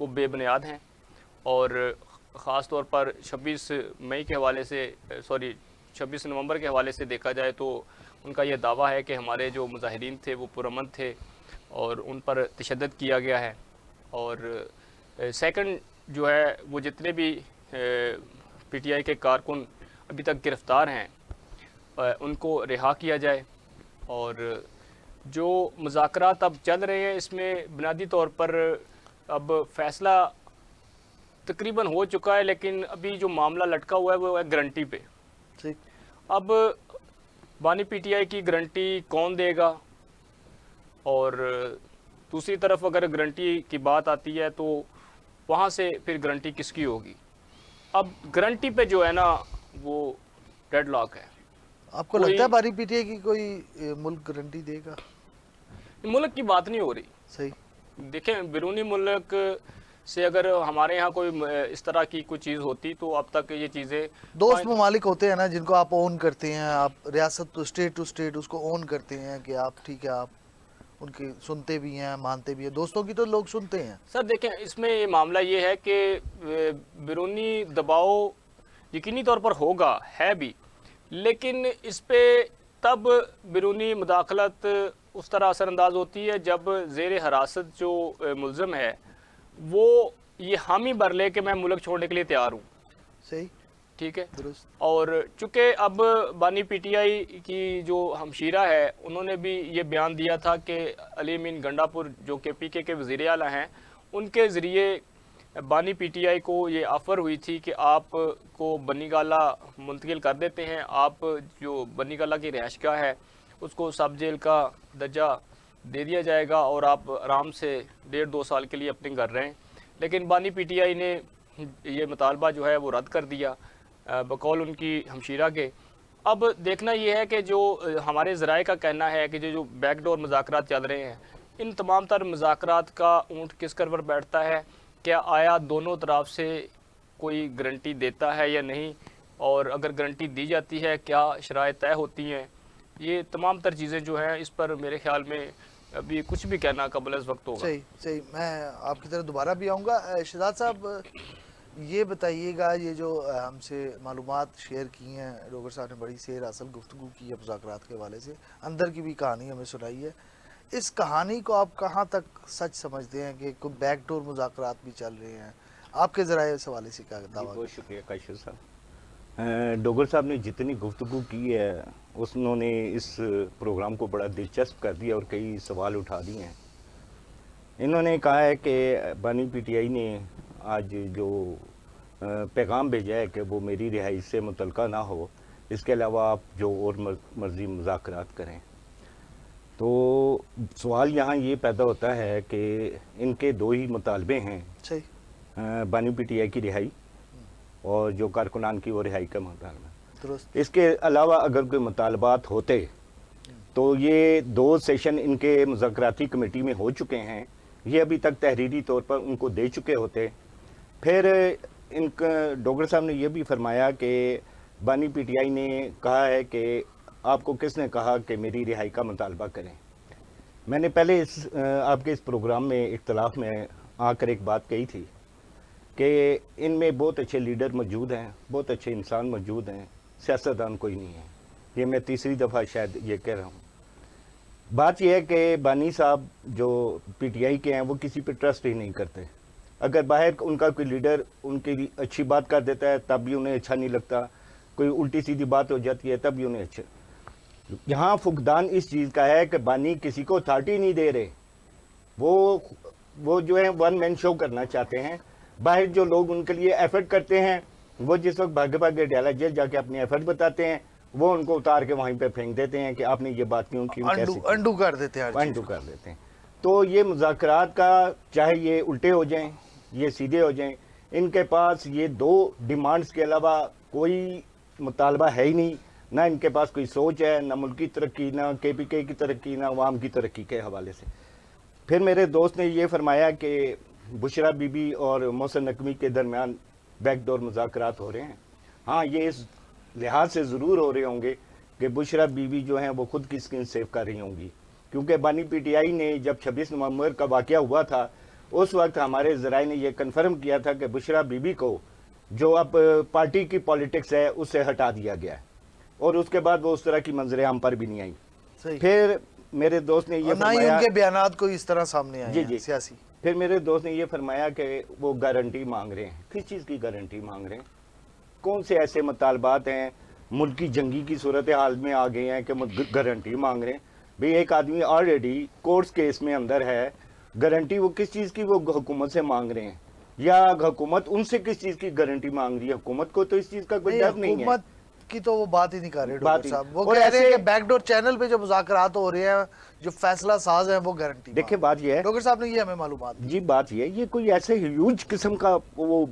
وہ بے بنیاد ہیں، اور خاص طور پر 26 مئی کے حوالے سے 26 نومبر کے حوالے سے دیکھا جائے تو ان کا یہ دعویٰ ہے کہ ہمارے جو مظاہرین تھے وہ پرامن تھے اور ان پر تشدد کیا گیا ہے، اور سیکنڈ جو ہے وہ جتنے بھی پی ٹی آئی کے کارکن ابھی تک گرفتار ہیں ان کو رہا کیا جائے، اور جو مذاکرات اب چل رہے ہیں اس میں بنیادی طور پر اب فیصلہ تقریباً ہو چکا ہے، لیکن ابھی جو معاملہ لٹکا ہوا ہے وہ ہے گارنٹی پہ۔ ٹھیک، اب بانی پی ٹی آئی کی گارنٹی کون دے گا، اور دوسری طرف اگر گارنٹی کی بات آتی ہے تو وہاں سے پھر گارنٹی کس کی ہوگی؟ اب گارنٹی پہ جو ہے نا وہ ڈیڈ لاک ہے۔ آپ کو لگتا ہے بانی پی ٹی آئی کی کوئی ملک گارنٹی دے گا؟ ملک کی بات نہیں ہو رہی، صحیح، دیکھیں بیرونی ملک سے اگر ہمارے ہاں کوئی اس طرح کی کوئی چیز ہوتی تو اب تک یہ چیزیں دوست ممالک ہوتے ہیں نا جن کو آپ اون کرتے ہیں، آپ ریاست ٹو اسٹیٹ اس کو اون کرتے ہیں کہ آپ ٹھیک ہے، آپ ان کی سنتے بھی ہیں، مانتے بھی ہیں، دوستوں کی تو لوگ سنتے ہیں۔ سر دیکھیں اس میں یہ معاملہ یہ ہے کہ بیرونی دباؤ یقینی طور پر ہوگا، ہے بھی، لیکن اس پہ تب بیرونی مداخلت اس طرح اثر انداز ہوتی ہے جب زیر حراست جو ملزم ہے وہ یہ حامی بھر لے کہ میں ملک چھوڑنے کے لیے تیار ہوں، صحیح، ٹھیک ہے۔ درست، اور چونکہ اب بانی پی ٹی آئی کی جو ہمشیرہ ہے انہوں نے بھی یہ بیان دیا تھا کہ علی امین گنڈا پور جو کہ پی کے وزیر اعلیٰ ہیں، ان کے ذریعے بانی پی ٹی آئی کو یہ آفر ہوئی تھی کہ آپ کو بنی گالہ منتقل کر دیتے ہیں، آپ جو بنی گالہ کی رہائش گاہ ہے اس کو سب جیل کا درجہ دے دیا جائے گا اور آپ آرام سے 1.5-2 سال کے لیے اپنے گھر رہیں، لیکن بانی پی ٹی آئی نے یہ مطالبہ جو ہے وہ رد کر دیا بقول ان کی ہمشیرہ کے۔ اب دیکھنا یہ ہے کہ جو ہمارے ذرائع کا کہنا ہے کہ جو بیک ڈور مذاکرات چل رہے ہیں، ان تمام تر مذاکرات کا اونٹ کس کر پر بیٹھتا ہے، کیا آیا دونوں طرف سے کوئی گارنٹی دیتا ہے یا نہیں، اور اگر گارنٹی دی جاتی ہے کیا شرائط طے ہوتی ہیں، یہ تمام تر چیزیں جو ہیں اس پر میرے خیال میں ابھی کچھ بھی کہنا قبل از وقت ہوگا۔ صحیح، صحیح، میں آپ کی طرف دوبارہ بھی آؤں گا۔ شہزاد صاحب یہ بتائیے گا، یہ جو ہم سے معلومات شیئر کی ہیں ڈوگر صاحب نے، بڑی سیر اصل گفتگو کی ہے مذاکرات کے حوالے سے، اندر کی بھی کہانی ہمیں سنائی ہے، اس کہانی کو آپ کہاں تک سچ سمجھتے ہیں کہ کوئی بیک ڈور مذاکرات بھی چل رہے ہیں؟ آپ کے ذرائع اس حوالے سے کیا دعویٰ؟ بہت شکریہ کاشف صاحب۔ ڈوگر صاحب نے جتنی گفتگو کی ہے انہوں نے اس پروگرام کو بڑا دلچسپ کر دیا اور کئی سوال اٹھا دیے ہیں۔ انہوں نے کہا ہے کہ بانی پی ٹی آئی نے آج جو پیغام بھیجا ہے کہ وہ میری رہائی سے متعلقہ نہ ہو، اس کے علاوہ آپ جو اور مرضی مذاکرات کریں۔ تو سوال یہاں یہ پیدا ہوتا ہے کہ ان کے دو ہی مطالبے ہیں، صحیح، بانی پی ٹی آئی کی رہائی اور جو کارکنان کی وہ رہائی کا مطالبہ۔ درست، اس کے علاوہ اگر کوئی مطالبات ہوتے تو یہ 2 سیشن ان کے مذاکراتی کمیٹی میں ہو چکے ہیں، یہ ابھی تک تحریری طور پر ان کو دے چکے ہوتے۔ پھر ان کا ڈوگر صاحب نے یہ بھی فرمایا کہ بانی پی ٹی آئی نے کہا ہے کہ آپ کو کس نے کہا کہ میری رہائی کا مطالبہ کریں۔ میں نے پہلے آپ کے اس پروگرام میں اختلاف میں آ کر ایک بات کہی تھی کہ ان میں بہت اچھے لیڈر موجود ہیں، بہت اچھے انسان موجود ہیں، سیاستدان کوئی نہیں ہے۔ یہ میں تیسری دفعہ شاید یہ کہہ رہا ہوں۔ بات یہ ہے کہ بانی صاحب جو پی ٹی آئی کے ہیں وہ کسی پہ ٹرسٹ ہی نہیں کرتے۔ اگر باہر ان کا کوئی لیڈر ان کی اچھی بات کر دیتا ہے تب بھی انہیں اچھا نہیں لگتا، کوئی الٹی سیدھی بات ہو جاتی ہے تب بھی انہیں اچھا۔ یہاں فقدان اس چیز کا ہے کہ بانی کسی کو اتھارٹی نہیں دے رہے، وہ جو ہے ون مین شو کرنا چاہتے ہیں۔ باہر جو لوگ ان کے لیے ایفرٹ کرتے ہیں وہ جس وقت بھاگے بھاگے ڈیالہ جیل جا کے اپنی ایفرٹ بتاتے ہیں، وہ ان کو اتار کے وہیں پہ پھینک دیتے ہیں کہ آپ نے یہ بات کیوں کی، انڈو کر دیتے ہیں، انڈو کر دیتے ہیں۔ تو یہ مذاکرات کا چاہے یہ الٹے ہو جائیں یہ سیدھے ہو جائیں، ان کے پاس یہ 2 ڈیمانڈز کے علاوہ کوئی مطالبہ ہے ہی نہیں، نہ ان کے پاس کوئی سوچ ہے، نہ ملکی ترقی، نہ کے پی کے کی ترقی، نہ عوام کی ترقی کے حوالے سے۔ پھر میرے دوست نے یہ فرمایا کہ بشرا بی بی اور محسن نقوی کے درمیان بیک ڈور مذاکرات ہو رہے ہیں۔ ہاں یہ اس لحاظ سے ضرور ہو رہے ہوں گے کہ بشرا بی بی جو ہیں وہ خود کی سکن سیو کر رہی ہوں گی، کیونکہ بانی پی ٹی آئی نے جب 26 نومبر کا واقعہ ہوا تھا اس وقت ہمارے ذرائع نے یہ کنفرم کیا تھا کہ بشرا بی بی کو جو اب پارٹی کی پالیٹکس ہے اس سے ہٹا دیا گیا ہے، اور اس کے بعد وہ اس طرح کی منظر عام پر بھی نہیں آئی. صحیح. پھر میرے دوست نے یہ اور نہ ہی فرمایا، ان کے بیانات کوئی اس طرح سامنے آئے جی ہیں جی، سیاسی. پھر میرے دوست نے یہ فرمایا کہ وہ گارنٹی مانگ رہے ہیں. کس چیز کی گارنٹی مانگ رہے ہیں؟ کون سے ایسے مطالبات ہیں ملک کی جنگی کی صورتحال میں آ گئے ہیں کہ گارنٹی مانگ رہے ہیں؟ بھئی ایک آدمی آلریڈی کورٹس کیس میں اندر ہے، گارنٹی وہ کس چیز کی وہ حکومت سے مانگ رہے ہیں، یا حکومت ان سے کس چیز کی گارنٹی مانگ رہی ہے؟ حکومت کو تو اس چیز کا کوئی ڈر نہیں ہے. حکومت کی تو وہ بات ہی نہیں کر رہے بات ڈاکٹر ہی صاحب، وہ اور کہہ رہے ہیں ایسے- کہ بیک ڈور چینل پہ جو مذاکرات ہو رہے ہیں، جو فیصلہ ساز ہیں وہ گارنٹی. دیکھیں بات یہ ہے، ڈاکٹر صاحب نے یہ ہمیں معلومات دی. جی بات یہ ہے، یہ کوئی ایسے ہیوج قسم کا وہ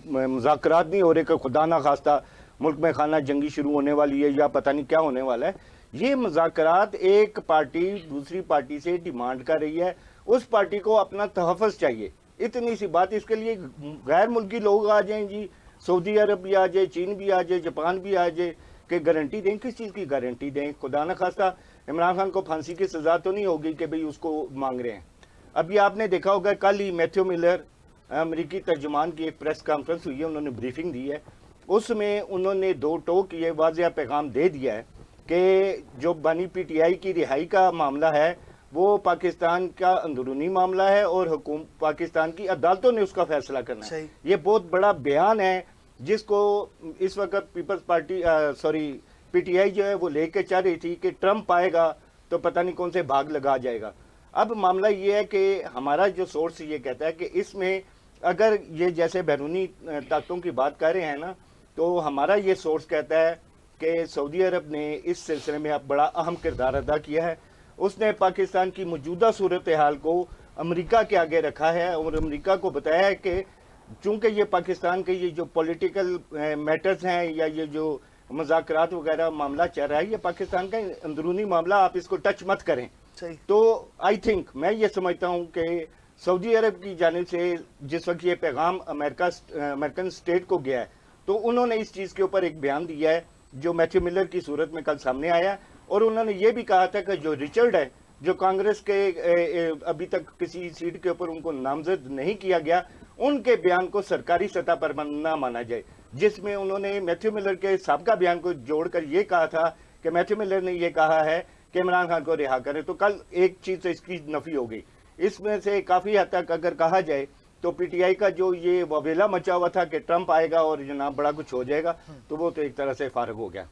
مذاکرات نہیں ہو رہے کہ خدا نہ خواستہ ملک میں خانہ جنگی شروع ہونے والی ہے یا پتہ نہیں کیا ہونے والا ہے. یہ مذاکرات ایک پارٹی دوسری پارٹی سے ڈیمانڈ کر رہی ہے، اس پارٹی کو اپنا تحفظ چاہیے. اتنی سی بات. اس کے لیے غیر ملکی لوگ آ جائیں جی، سعودی عرب بھی آ جائے، چین بھی آ جائے، جاپان بھی آ جائے، کہ گارنٹی دیں. کس چیز کی گارنٹی دیں؟ خدا نہ خواستہ عمران خان کو پھانسی کی سزا تو نہیں ہوگی کہ بھئی اس کو مانگ رہے ہیں. اب یہ آپ نے دیکھا ہوگا کل ہی میتھیو ملر امریکی ترجمان کی ایک پریس کانفرنس ہوئی ہے، انہوں نے بریفنگ دی ہے، اس میں انہوں نے دو ٹوک یہ واضح پیغام دے دیا ہے کہ جو بانی پی ٹی آئی کی رہائی کا معاملہ ہے وہ پاکستان کا اندرونی معاملہ ہے اور پاکستان کی عدالتوں نے اس کا فیصلہ کرنا ہے. صحیح. یہ بہت بڑا بیان ہے جس کو اس وقت People's Party P T I جو ہے وہ لے کے چاہ رہی تھی کہ ٹرمپ آئے گا تو پتہ نہیں کون سے بھاگ لگا جائے گا. اب معاملہ یہ ہے کہ ہمارا جو سورس یہ کہتا ہے کہ اس میں اگر یہ جیسے بیرونی طاقتوں کی بات کر رہے ہیں نا، تو ہمارا یہ سورس کہتا ہے کہ سعودی عرب نے اس سلسلے میں بڑا اہم کردار ادا کیا ہے. اس نے پاکستان کی موجودہ صورتحال کو امریکہ کے آگے رکھا ہے اور امریکہ کو بتایا ہے کہ چونکہ یہ پاکستان کے یہ جو پولیٹیکل میٹرز ہیں یا یہ جو مذاکرات وغیرہ معاملہ چل رہا ہے، یہ پاکستان کا اندرونی معاملہ، آپ اس کو ٹچ مت کریں. صحیح. تو آئی تھنک میں یہ سمجھتا ہوں کہ سعودی عرب کی جانب سے جس وقت یہ پیغام امریکن اسٹیٹ کو گیا ہے تو انہوں نے اس چیز کے اوپر ایک بیان دیا ہے جو میتھیو ملر کی صورت میں کل سامنے آیا، اور انہوں نے یہ بھی کہا تھا کہ جو رچرڈ ہے جو کانگریس کے ابھی تک کسی سیٹ کے اوپر ان کو نامزد نہیں کیا گیا، ان کے بیان کو سرکاری سطح پر نہ مانا جائے، جس میں انہوں نے میتھیو ملر کے سابقہ بیان کو جوڑ کر یہ کہا تھا کہ میتھیو ملر نے یہ کہا ہے کہ عمران خان کو رہا کرے. تو کل ایک چیز سے اس کی نفی ہو گئی. اس میں سے کافی حد تک اگر کہا جائے تو پی ٹی آئی کا جو یہ وبیلا مچا ہوا تھا کہ ٹرمپ آئے گا اور جناب بڑا کچھ ہو جائے گا، تو وہ تو ایک طرح سے فارغ ہو گیا.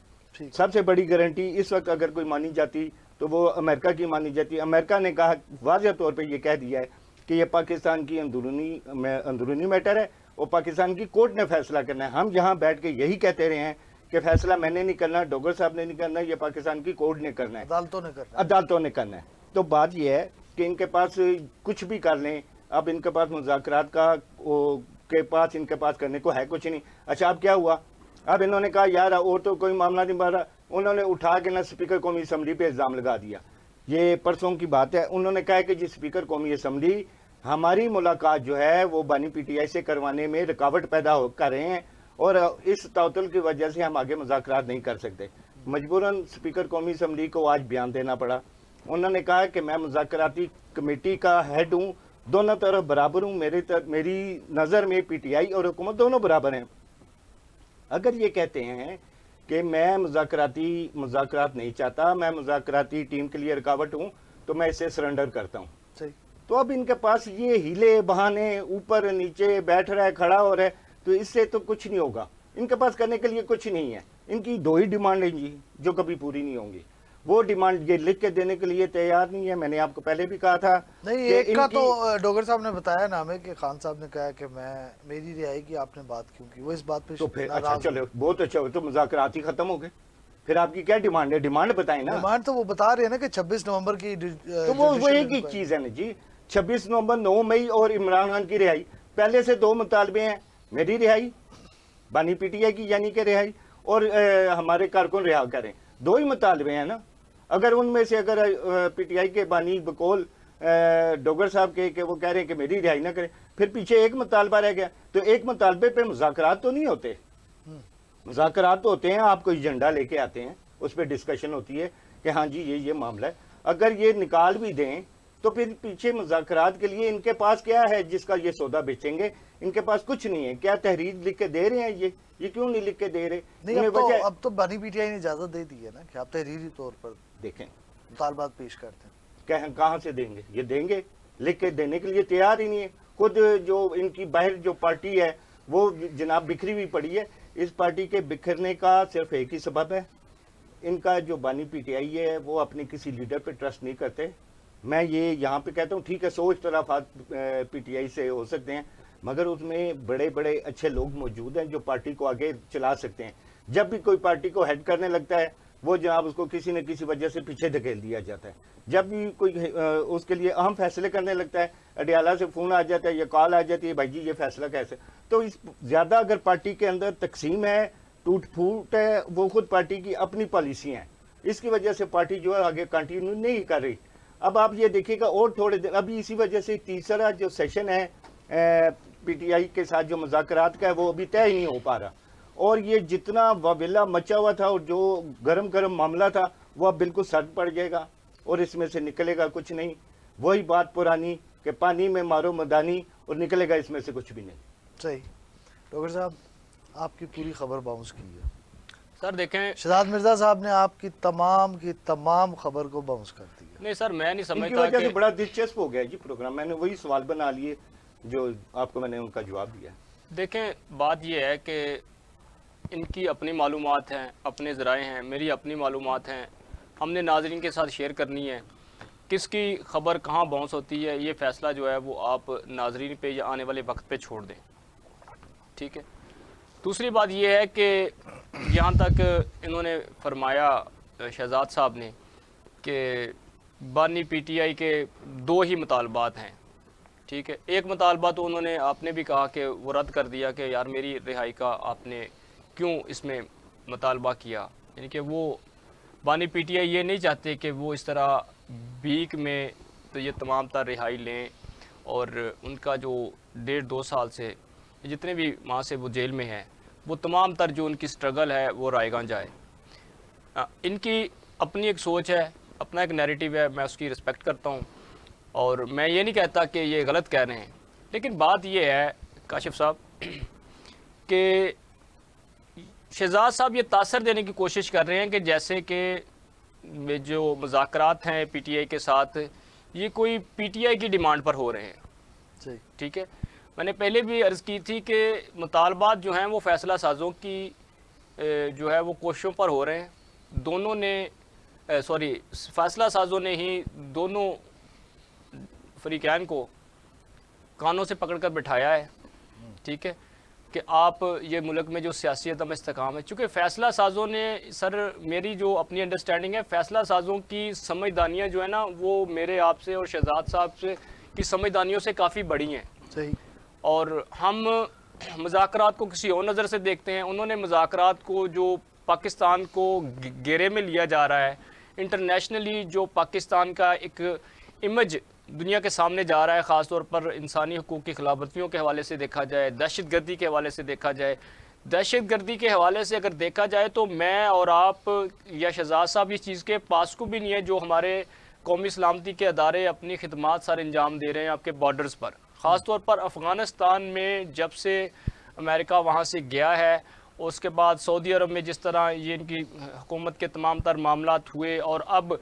سب سے بڑی گارنٹی اس وقت اگر کوئی مانی جاتی تو وہ امریکہ کی مانی جاتی. امریکہ نے کہا واضح طور پہ یہ کہہ دیا ہے کہ یہ پاکستان کی اندرونی میٹر ہے اور پاکستان کی کورٹ نے فیصلہ کرنا ہے. ہم یہاں بیٹھ کے یہی کہتے رہے ہیں کہ فیصلہ میں نے نہیں کرنا، ڈوگر صاحب نے نہیں کرنا، یہ پاکستان کی کورٹ نے کرنا ہے، عدالتوں نے کرنا ہے. تو بات یہ ہے کہ ان کے پاس کچھ بھی کر لیں، اب ان کے پاس مذاکرات ان کے پاس کرنے کو ہے کچھ نہیں. اچھا اب کیا ہوا؟ اب انہوں نے کہا یار اور تو کوئی معاملہ نہیں بڑھ رہا، انہوں نے اٹھا کے نا اسپیکر قومی اسمبلی پہ الزام لگا دیا. یہ پرسوں کی بات ہے، انہوں نے کہا کہ جی اسپیکر قومی اسمبلی ہماری ملاقات جو ہے وہ بانی پی ٹی آئی سے کروانے میں رکاوٹ پیدا کر رہے ہیں اور اس تعطل کی وجہ سے ہم آگے مذاکرات نہیں کر سکتے. مجبوراً اسپیکر قومی اسمبلی کو آج بیان دینا پڑا. انہوں نے کہا کہ میں مذاکراتی کمیٹی کا ہیڈ ہوں، دونوں طرف برابر ہوں، میری نظر میں پی ٹی آئی اور حکومت دونوں برابر ہیں. اگر یہ کہتے ہیں کہ میں مذاکرات نہیں چاہتا، میں مذاکراتی ٹیم کے لیے رکاوٹ ہوں، تو میں اسے سرنڈر کرتا ہوں. تو اب ان کے پاس یہ ہیلے بہانے اوپر نیچے بیٹھ رہا ہے، کھڑا ہو رہا ہے، تو اس سے تو کچھ نہیں ہوگا. ان کے پاس کرنے کے لیے کچھ نہیں ہے. ان کی دو ہی ڈیمانڈ ہیں جی جو کبھی پوری نہیں ہوں گی. وہ ڈیمانڈ یہ لکھ کے دینے کے لیے تیار نہیں ہے. میں نے آپ کو پہلے بھی کہا تھا نہیں، ایک کا تو ڈوگر صاحب نے بتایا نا ہمیں کہ خان صاحب نے کہا کہ میری رہائی کی آپ نے بات کیوں کی، وہ اس بات پہ تو پھر اچھا چلو بہت اچھا ہو، تو مذاکرات ہی ختم ہو گئے. پھر آپ کی کیا ڈیمانڈ ہے؟ ڈیمانڈ بتائیں نا. ڈیمانڈ تو وہ بتا رہے ہیں نا کہ 26 نومبر کی، تو وہ ایک ہی چیز ہے نا جی. 26 نومبر 9 مئی اور عمران خان کی رہائی. پہلے سے دو مطالبے ہیں، میری رہائی، بانی پی ٹی آئی کی یعنی کہ رہائی، اور ہمارے کارکن رہا کریں. دو ہی مطالبے ہیں نا. اگر ان میں سے اگر پی ٹی آئی کے بانی بقول ڈوگر صاحب کے کہ وہ کہہ رہے ہیں کہ میری رہائی نہ کریں، پھر پیچھے ایک مطالبہ رہ گیا. تو ایک مطالبے پہ مذاکرات تو نہیں ہوتے. مذاکرات تو ہوتے ہیں، آپ کوئی ایجنڈا لے کے آتے ہیں، اس پہ ڈسکشن ہوتی ہے کہ ہاں جی یہ معاملہ ہے. اگر یہ نکال بھی دیں تو پھر پیچھے مذاکرات کے لیے ان کے پاس کیا ہے جس کا یہ سودا بیچیں گے؟ ان کے پاس کچھ نہیں ہے. کیا تحریر لکھ کے دے رہے ہیں؟ یہ کیوں نہیں لکھ کے دے رہے؟ نہیں، اب تو بانی پی ٹی آئی نے اجازت دے دی ہے نا کہ آپ تحریری طور پر دیکھیں مطالبات پیش کرتے ہیں. کہاں سے دیں گے؟ یہ دیں گے؟ لکھ کے دینے کے لیے تیار ہی نہیں ہے. خود جو ان کی باہر جو پارٹی ہے وہ جناب بکھری ہوئی پڑی ہے. اس پارٹی کے بکھرنے کا صرف ایک ہی سبب ہے، ان کا جو بانی پی ٹی آئی ہے وہ اپنے کسی لیڈر پہ ٹرسٹ نہیں کرتے. میں یہ یہاں پہ کہتا ہوں ٹھیک ہے 100 اختلافات پی ٹی آئی سے ہو سکتے ہیں، مگر اس میں بڑے بڑے اچھے لوگ موجود ہیں جو پارٹی کو آگے چلا سکتے ہیں. جب بھی کوئی پارٹی کو ہیڈ کرنے لگتا ہے وہ جناب اس کو کسی نہ کسی وجہ سے پیچھے دھکیل دیا جاتا ہے. جب بھی کوئی اس کے لیے اہم فیصلے کرنے لگتا ہے، اڈیالہ سے فون آ جاتا ہے یا کال آ جاتی ہے، بھائی جی یہ فیصلہ کیسے. تو اس زیادہ اگر پارٹی کے اندر تقسیم ہے، ٹوٹ پھوٹ ہے، وہ خود پارٹی کی اپنی پالیسی ہیں، اس کی وجہ سے پارٹی جو ہے آگے کنٹینیو نہیں کر رہی. اب آپ یہ دیکھیے گا اور تھوڑے دن ابھی اسی وجہ سے تیسرا جو سیشن ہے پی ٹی آئی کے ساتھ جو مذاکرات کا ہے وہ ابھی طے ہی نہیں ہو پا رہا. اور یہ جتنا واویلا مچا ہوا تھا اور جو گرم گرم معاملہ تھا وہ اب بالکل سرد پڑ جائے گا اور اس میں سے نکلے گا کچھ نہیں. وہی بات پرانی کہ پانی میں مارو مدانی، اور نکلے گا اس میں سے کچھ بھی نہیں. صحیح. ڈاکٹر صاحب آپ کی پوری خبر باؤنس کی ہے. سر دیکھیں شہزاد مرزا صاحب نے آپ کی تمام خبر کو باؤنس کر دیا. نہیں سر، میں نہیں ان کی سمجھتا وجہ سے کہ بڑا دلچسپ ہو گیا جی پروگرام. میں نے وہی سوال بنا لیے جو آپ کو میں نے ان کا جواب دیا. دیکھیں بات یہ ہے کہ ان کی اپنی معلومات ہیں، اپنے ذرائع ہیں، میری اپنی معلومات ہیں، ہم نے ناظرین کے ساتھ شیئر کرنی ہے. کس کی خبر کہاں باؤنس ہوتی ہے یہ فیصلہ جو ہے وہ آپ ناظرین پہ یا آنے والے وقت پہ چھوڑ دیں، ٹھیک ہے. دوسری بات یہ ہے کہ یہاں تک انہوں نے فرمایا شہزاد صاحب نے کہ بانی پی ٹی آئی کے 2 ہی مطالبات ہیں، ٹھیک ہے. ایک مطالبہ تو انہوں نے آپ نے بھی کہا کہ وہ رد کر دیا کہ یار میری رہائی کا آپ نے کیوں اس میں مطالبہ کیا، یعنی کہ وہ بانی پی ٹی آئی یہ نہیں چاہتے کہ وہ اس طرح بیک میں تو یہ تمام تر رہائی لیں اور ان کا جو 1.5-2 سال سے جتنے بھی وہاں سے وہ جیل میں ہیں وہ تمام تر جو ان کی سٹرگل ہے وہ رائے گاں جائے. ان کی اپنی ایک سوچ ہے، اپنا ایک نیریٹیو ہے، میں اس کی رسپیکٹ کرتا ہوں اور میں یہ نہیں کہتا کہ یہ غلط کہہ رہے ہیں. لیکن بات یہ ہے کاشف صاحب کہ شہزاد صاحب یہ تاثر دینے کی کوشش کر رہے ہیں کہ جیسے کہ جو مذاکرات ہیں پی ٹی آئی کے ساتھ یہ کوئی پی ٹی آئی کی ڈیمانڈ پر ہو رہے ہیں. صحیح. ٹھیک ہے. میں نے پہلے بھی عرض کی تھی کہ مطالبات جو ہیں وہ فیصلہ سازوں کی جو ہے وہ کوششوں پر ہو رہے ہیں. دونوں نے فیصلہ سازوں نے ہی دونوں فریقین کو کانوں سے پکڑ کر بٹھایا ہے، ٹھیک ہے، کہ آپ یہ ملک میں جو سیاسی عدم استحکام ہے، چونکہ فیصلہ سازوں نے سر میری جو اپنی انڈرسٹینڈنگ ہے فیصلہ سازوں کی سمجھدانیاں جو ہے نا وہ میرے آپ سے اور شہزاد صاحب سے کی سمجھدانیوں سے کافی بڑی ہیں. صحیح. اور ہم مذاکرات کو کسی اور نظر سے دیکھتے ہیں. انہوں نے مذاکرات کو جو پاکستان کو گھیرے میں لیا جا رہا ہے، انٹرنیشنلی جو پاکستان کا ایک امیج دنیا کے سامنے جا رہا ہے، خاص طور پر انسانی حقوق کی خلاف ورزیوں کے حوالے سے دیکھا جائے، دہشت گردی کے حوالے سے دیکھا جائے. دہشت گردی کے حوالے سے اگر دیکھا جائے تو میں اور آپ یا شہزاد صاحب اس چیز کے پاس کو بھی نہیں ہے جو ہمارے قومی سلامتی کے ادارے اپنی خدمات سر انجام دے رہے ہیں آپ کے بارڈرز پر. خاص طور پر افغانستان میں جب سے امریکہ وہاں سے گیا ہے، اس کے بعد سعودی عرب میں جس طرح یہ ان کی حکومت کے تمام تر معاملات ہوئے، اور اب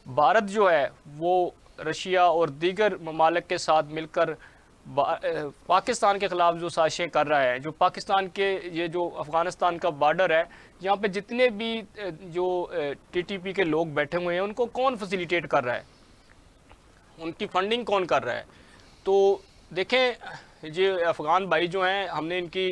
بھارت جو ہے وہ رشیا اور دیگر ممالک کے ساتھ مل کر پاکستان کے خلاف جو سازشیں کر رہا ہے. جو پاکستان کے یہ جو افغانستان کا بارڈر ہے یہاں پہ جتنے بھی جو ٹی ٹی پی کے لوگ بیٹھے ہوئے ہیں ان کو کون فیسیلیٹیٹ کر رہا ہے، ان کی فنڈنگ کون کر رہا ہے. تو دیکھیں یہ افغان بھائی جو ہیں ہم نے ان کی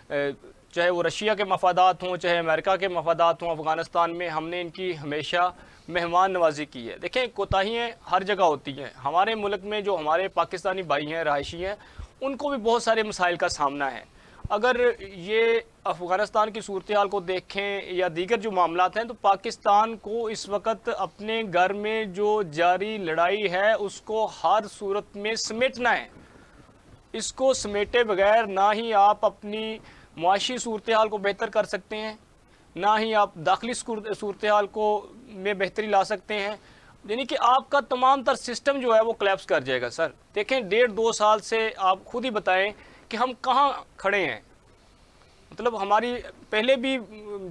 چاہے وہ رشیا کے مفادات ہوں چاہے امریکہ کے مفادات ہوں، افغانستان میں ہم نے ان کی ہمیشہ مہمان نوازی کی ہے. دیکھیں کوتاہیاں ہر جگہ ہوتی ہیں. ہمارے ملک میں جو ہمارے پاکستانی بھائی ہیں رہائشی ہیں ان کو بھی بہت سارے مسائل کا سامنا ہے. اگر یہ افغانستان کی صورتحال کو دیکھیں یا دیگر جو معاملات ہیں تو پاکستان کو اس وقت اپنے گھر میں جو جاری لڑائی ہے اس کو ہر صورت میں سمیٹنا ہے. اس کو سمیٹے بغیر نہ ہی آپ اپنی معاشی صورتحال کو بہتر کر سکتے ہیں، نہ ہی آپ داخلی صورتحال کو میں بہتری لا سکتے ہیں. یعنی کہ آپ کا تمام تر سسٹم جو ہے وہ کلیپس کر جائے گا سر. دیکھیں 1.5-2 سال سے آپ خود ہی بتائیں کہ ہم کہاں کھڑے ہیں. مطلب ہماری پہلے بھی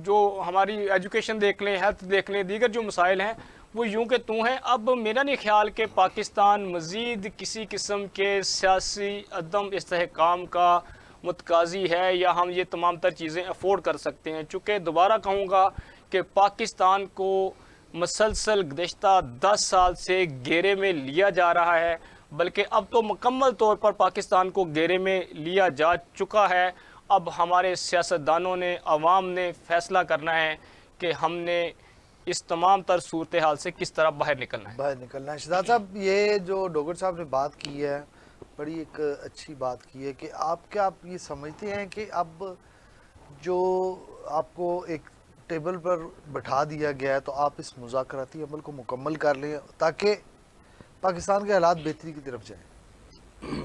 جو ہماری ایجوکیشن دیکھ لیں، ہیلتھ دیکھ لیں، دیگر جو مسائل ہیں وہ یوں کہ توں ہیں. اب میرا نہیں خیال کہ پاکستان مزید کسی قسم کے سیاسی عدم استحکام کا متقاضی ہے یا ہم یہ تمام تر چیزیں افورڈ کر سکتے ہیں. چونکہ دوبارہ کہوں گا کہ پاکستان کو مسلسل گزشتہ 10 سال سے گھیرے میں لیا جا رہا ہے، بلکہ اب تو مکمل طور پر پاکستان کو گھیرے میں لیا جا چکا ہے. اب ہمارے سیاستدانوں نے، عوام نے فیصلہ کرنا ہے کہ ہم نے اس تمام تر صورتحال سے کس طرح باہر نکلنا ہے. باہر نکلنا ہے. شہزاد صاحب، یہ جو ڈوگر صاحب نے بات کی ہے بڑی ایک اچھی بات کی ہے کہ آپ یہ سمجھتے ہیں کہ اب جو آپ کو ایک ٹیبل پر بٹھا دیا گیا ہے تو آپ اس مذاکراتی عمل کو مکمل کر لیں تاکہ پاکستان کے حالات بہتری کی طرف جائیں.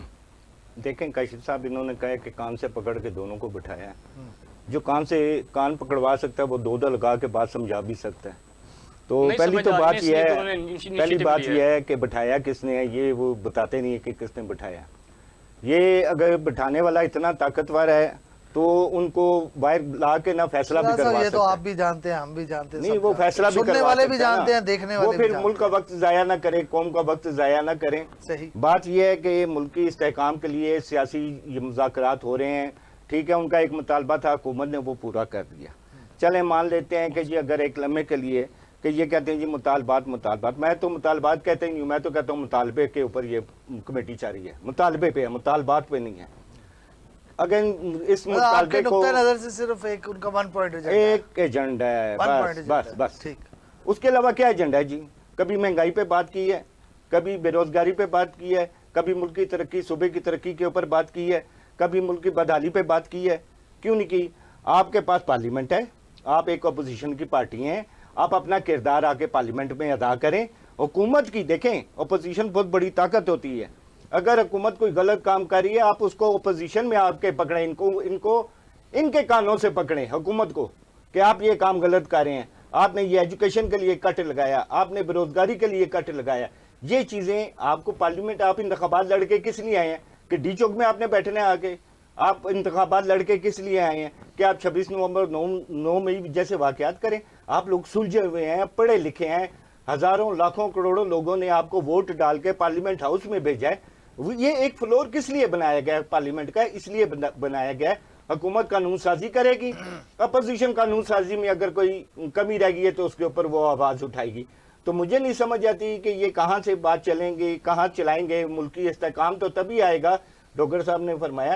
دیکھیں کاشف صاحب، انہوں نے کہا کہ کان سے پکڑ کے دونوں کو بٹھایا ہے. جو کان سے کان پکڑوا سکتا ہے وہ دو لگا کے بات سمجھا بھی سکتا ہے. تو پہلی تو بات یہ ہے کہ بٹھایا کس نے ہے یہ وہ بتاتے نہیں ہے کہ کس نے بٹھایا. یہ اگر بٹھانے والا اتنا طاقتور ہے تو ان کو باہر لا کے نہ فیصلہ بھی کروا سکتا ہے. یہ تو آپ بھی جانتے ہیں، ہم بھی جانتے ہیں، نہیں وہ فیصلہ بھی سننے والے بھی جانتے ہیں، دیکھنے والے وہ بھی پھر جانتے ہیں. ملک کا وقت ضائع نہ کریں، قوم کا وقت ضائع نہ کریں. صحیح بات یہ ہے کہ ملکی استحکام کے لیے سیاسی یہ مذاکرات ہو رہے ہیں. ٹھیک ہے، ان کا ایک مطالبہ تھا، حکومت نے وہ پورا کر دیا. چلیں مان لیتے ہیں کہ جی اگر ایک لمحے کے لیے کہ یہ کہتے ہیں جی مطالبات، میں تو مطالبات کہتے ہی نہیں ہوں، میں تو کہتا ہوں مطالبے کے اوپر یہ کمیٹی چاہ رہی ہے. مطالبے پہ ہے، مطالبات پہ نہیں ہے. اگر اس مطالبے کو نقطہ نظر سے صرف ایک ان کا 1 پوائنٹ ایک ایجنڈا ہے، بس اس کے علاوہ کیا ایجنڈا ہے جی؟ کبھی مہنگائی پہ بات کی ہے، کبھی بے روزگاری پہ بات کی ہے، کبھی ملک کی ترقی، صوبے کی ترقی کے اوپر بات کی ہے، کبھی ملک کی بدحالی پہ بات کی ہے. کیوں نہیں کی؟ آپ کے پاس پارلیمنٹ ہے، آپ ایک اپوزیشن کی پارٹی ہیں، آپ اپنا کردار آ کے پارلیمنٹ میں ادا کریں. حکومت کی دیکھیں، اپوزیشن بہت بڑی طاقت ہوتی ہے. اگر حکومت کوئی غلط کام کر رہی ہے آپ اس کو اپوزیشن میں آپ کے پکڑیں، ان کے کانوں سے پکڑیں حکومت کو کہ آپ یہ کام غلط کر رہے ہیں. آپ نے یہ ایجوکیشن کے لیے کٹ لگایا، آپ نے بے روزگاری کے لیے کٹ لگایا. یہ چیزیں آپ کو پارلیمنٹ، آپ انتخابات لڑ کے کس لیے آئے ہیں کہ ڈی چوک میں آپ نے بیٹھنا ہے آ کے؟ آپ انتخابات لڑ کے کس لیے آئے ہیں کہ آپ 26 نومبر 9 مئی جیسے واقعات کریں؟ آپ لوگ سلجھے ہوئے ہیں، پڑھے لکھے ہیں، ہزاروں لاکھوں کروڑوں لوگوں نے آپ کو ووٹ ڈال کے پارلیمنٹ ہاؤس میں بھیجا ہے. یہ ایک فلور کس لیے بنایا گیا ہے پارلیمنٹ کا؟ اس لیے بنایا گیا ہے حکومت قانون سازی کرے گی، اپوزیشن قانون سازی میں اگر کوئی کمی رہ گئی ہے تو اس کے اوپر وہ آواز اٹھائے گی. تو مجھے نہیں سمجھ آتی کہ یہ کہاں سے بات چلیں گے، کہاں چلائیں گے. ملکی استحکام تو تبھی آئے گا، ڈوگر صاحب نے فرمایا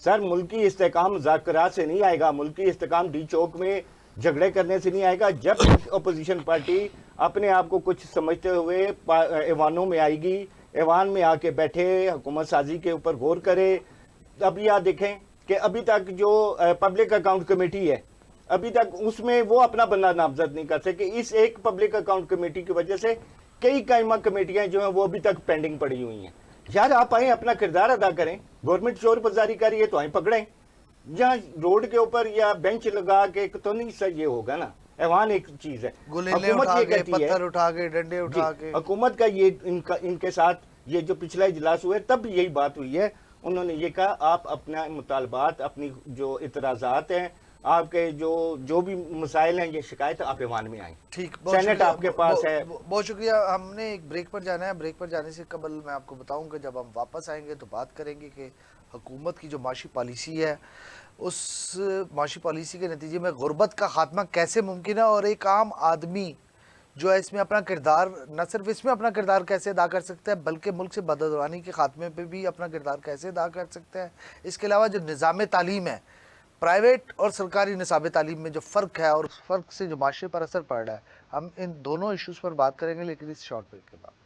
سر ملکی استحکام مذاکرات سے نہیں آئے گا، ملکی استحکام ڈی چوک میں جھگڑے کرنے سے نہیں آئے گا. جب اپوزیشن پارٹی اپنے آپ کو کچھ سمجھتے ہوئے ایوانوں میں آئے گی، ایوان میں آ کے بیٹھے حکومت سازی کے اوپر غور کرے. اب یہ دیکھیں کہ ابھی تک جو پبلک اکاؤنٹ کمیٹی ہے، ابھی تک اس میں وہ اپنا بندہ نامزد نہیں کر سکے. اس ایک پبلک اکاؤنٹ کمیٹی کی وجہ سے کئی قائمہ کمیٹیاں جو ہیں وہ ابھی تک پینڈنگ پڑی ہوئی ہیں. یار آپ آئیں اپنا کردار ادا کریں. گورنمنٹ شور بازاری کر رہی ہے تو آئیں پکڑیں. جہاں روڈ کے اوپر یا بینچ لگا کے تو نہیں سر یہ ہوگا نا. ایوان ایک چیز ہے، حکومت یہ کہتی ہے، پتھر اٹھا کے، ڈنڈے اٹھا کے. حکومت کا یہ ان کے ساتھ یہ جو پچھلا اجلاس ہوئے تب یہی بات ہوئی ہے. انہوں نے یہ کہا آپ اپنا مطالبات، اپنی جو اعتراضات ہیں، آپ کے جو بھی مسائل ہیں، یہ شکایت آپ ایوان میں آئیں. ٹھیک، سینٹ آپ کے پاس ہے. بہت شکریہ. ہم نے ایک بریک پر جانا ہے. بریک پر جانے سے قبل میں آپ کو بتاؤں کہ جب ہم واپس آئیں گے تو بات کریں گے کہ حکومت کی جو معاشی پالیسی ہے اس معاشی پالیسی کے نتیجے میں غربت کا خاتمہ کیسے ممکن ہے، اور ایک عام آدمی جو ہے اس میں اپنا کردار، نہ صرف اس میں اپنا کردار کیسے ادا کر سکتا ہے بلکہ ملک سے بدعنوانی کے خاتمے پہ بھی اپنا کردار کیسے ادا کر سکتا ہے. اس کے علاوہ جو نظام تعلیم ہے، پرائیویٹ اور سرکاری نصاب تعلیم میں جو فرق ہے اور اس فرق سے جو معاشرے پر اثر پڑ رہا ہے، ہم ان دونوں ایشوز پر بات کریں گے لیکن اس شارٹ بریک کے بعد.